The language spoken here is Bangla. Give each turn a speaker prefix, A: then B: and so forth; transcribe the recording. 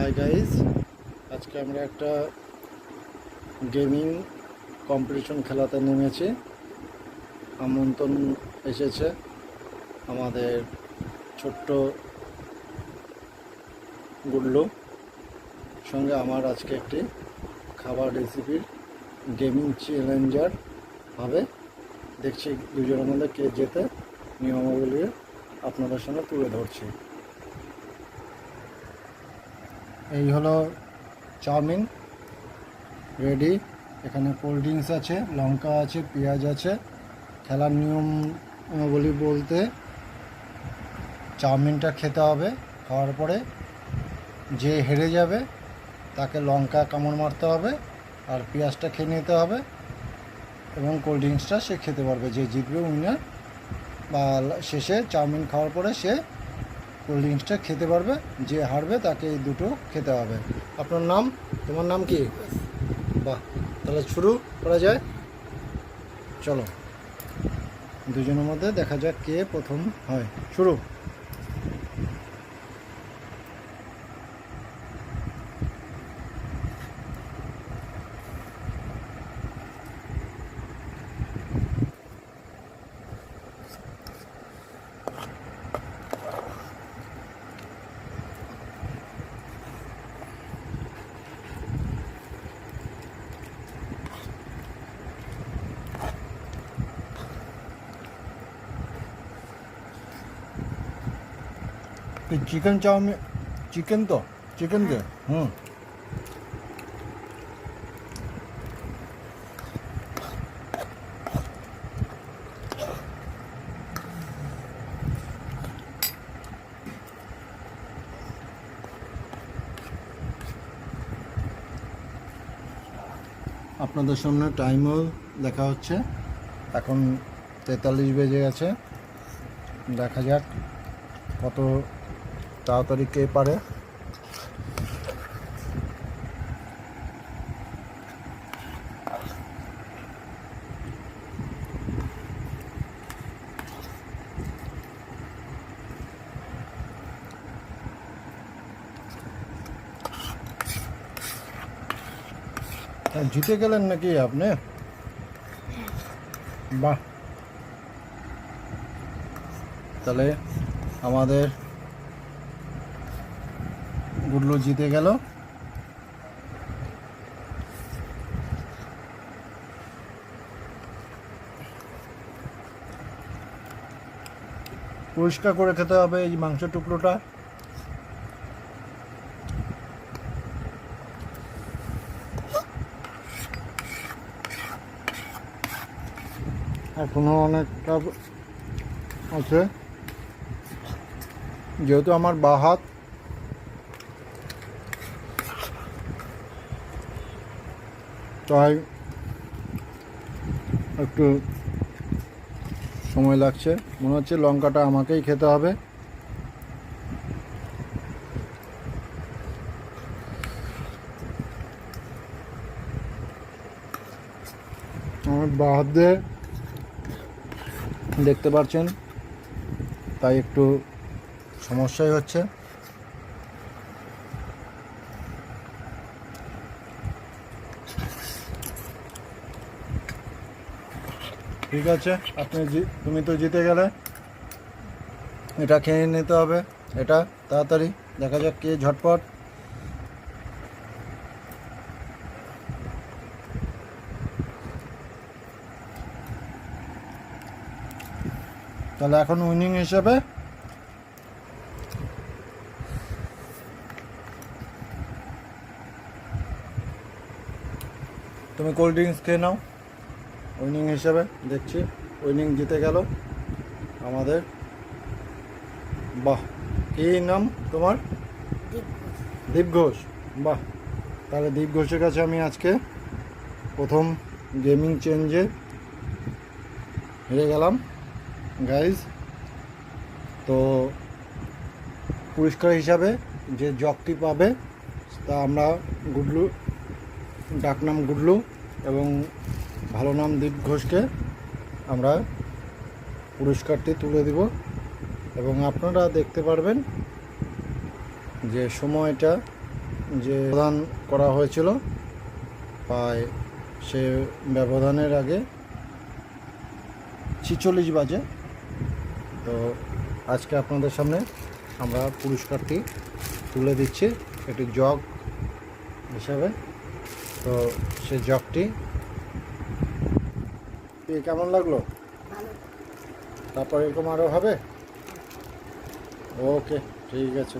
A: হাই গাইজ, আজকে আমরা একটা গেমিং কম্পিটিশন খেলাতে নেমেছি। আমন্ত্রণ এসেছে আমাদের ছোট্ট গুড্লু সঙ্গে আমার আজকে একটি খাবার রেসিপির গেমিং চ্যালেঞ্জার হবে। দেখছি দুজনের মধ্যে কে জেতে, নিয়মাবলী আপনাদের সঙ্গে তুলে ধরছি। এই হলো চাউমিন রেডি, এখানে কোল্ড ড্রিঙ্কস আছে, লঙ্কা আছে, পেঁয়াজ আছে। খেলার নিয়মাবলী বলতে চাউমিনটা খেতে হবে, খাওয়ার পরে যে হেরে যাবে তাকে লঙ্কা কামড় মারতে হবে আর পেঁয়াজটা খেয়ে নিতে হবে এবং কোল্ড ড্রিঙ্কসটা সে খেতে পারবে। যে জিতবে উইনার, বা শেষে চাউমিন খাওয়ার পরে সে কোল্ড ড্রিঙ্কসটা খেতে পারবে। যে হারবে তাকে এই দুটো খেতে হবে। আপনার নাম? তোমার নাম কি? বাহ, তাহলে শুরু করা যায়। চলো, দুজনের মধ্যে দেখা যাক কে প্রথম হয়। শুরু। চিকেন চাউমিন, চিকেন তো চিকেন দে। আপনাদের সামনে টাইমও দেখা হচ্ছে, এখন 43 বেজে গেছে। দেখা যাক কত তাড়াতাড়ি কে পারে। জিতে গেলেন নাকি আপনি? বাহ, তাহলে আমাদের গুডলু জিতে গেল। পরিষ্কার করে খেতে হবে এই মাংসের টুকরোটা। এখনো অনেকটা আছে, যেহেতু আমার বাঁ হাত, তাই একটু সময় লাগছে। মনে হচ্ছে লঙ্কাটা আমাকেই খেতে হবে। আমার বাঁ হাত দিয়ে দেখতে পাচ্ছেন, তাই একটু সমস্যাই হচ্ছে। ঠিক আছে, তুমি তো জিতে গেলে, এটা খেয়ে নিতে হবে। এটা তাড়াতাড়ি দেখা যাক কে ঝটপট। তাহলে এখন উইনিং হিসেবে তুমি কোল্ড ড্রিঙ্কস খেয়ে নাও। উইনিং হিসেবে দেখছি উইনিং জিতে গেল আমাদের। বাহ, কী নাম তোমার? দীপ ঘোষ। বাহ, তাহলে দীপ ঘোষের কাছে আমি আজকে প্রথম গেমিং চেঞ্জে হেরে গেলাম গাইজ। তো পুরস্কার হিসাবে যে জগটি পাবে তা আমরা গুডলু, ডাকনাম গুডলু এবং ভালো নাম দীপ ঘোষকে আমরা পুরস্কারটি তুলে দিব। এবং আপনারা দেখতে পারবেন যে সময়টা যে ব্যবধান করা হয়েছিল প্রায় সে ব্যবধানের আগে 46 বাজে। তো আজকে আপনাদের সামনে আমরা পুরস্কারটি তুলে দিচ্ছি একটি জগ হিসাবে। তো সে জগটি কেমন লাগলো? তারপর এরকম আরও হবে। ওকে, ঠিক আছে।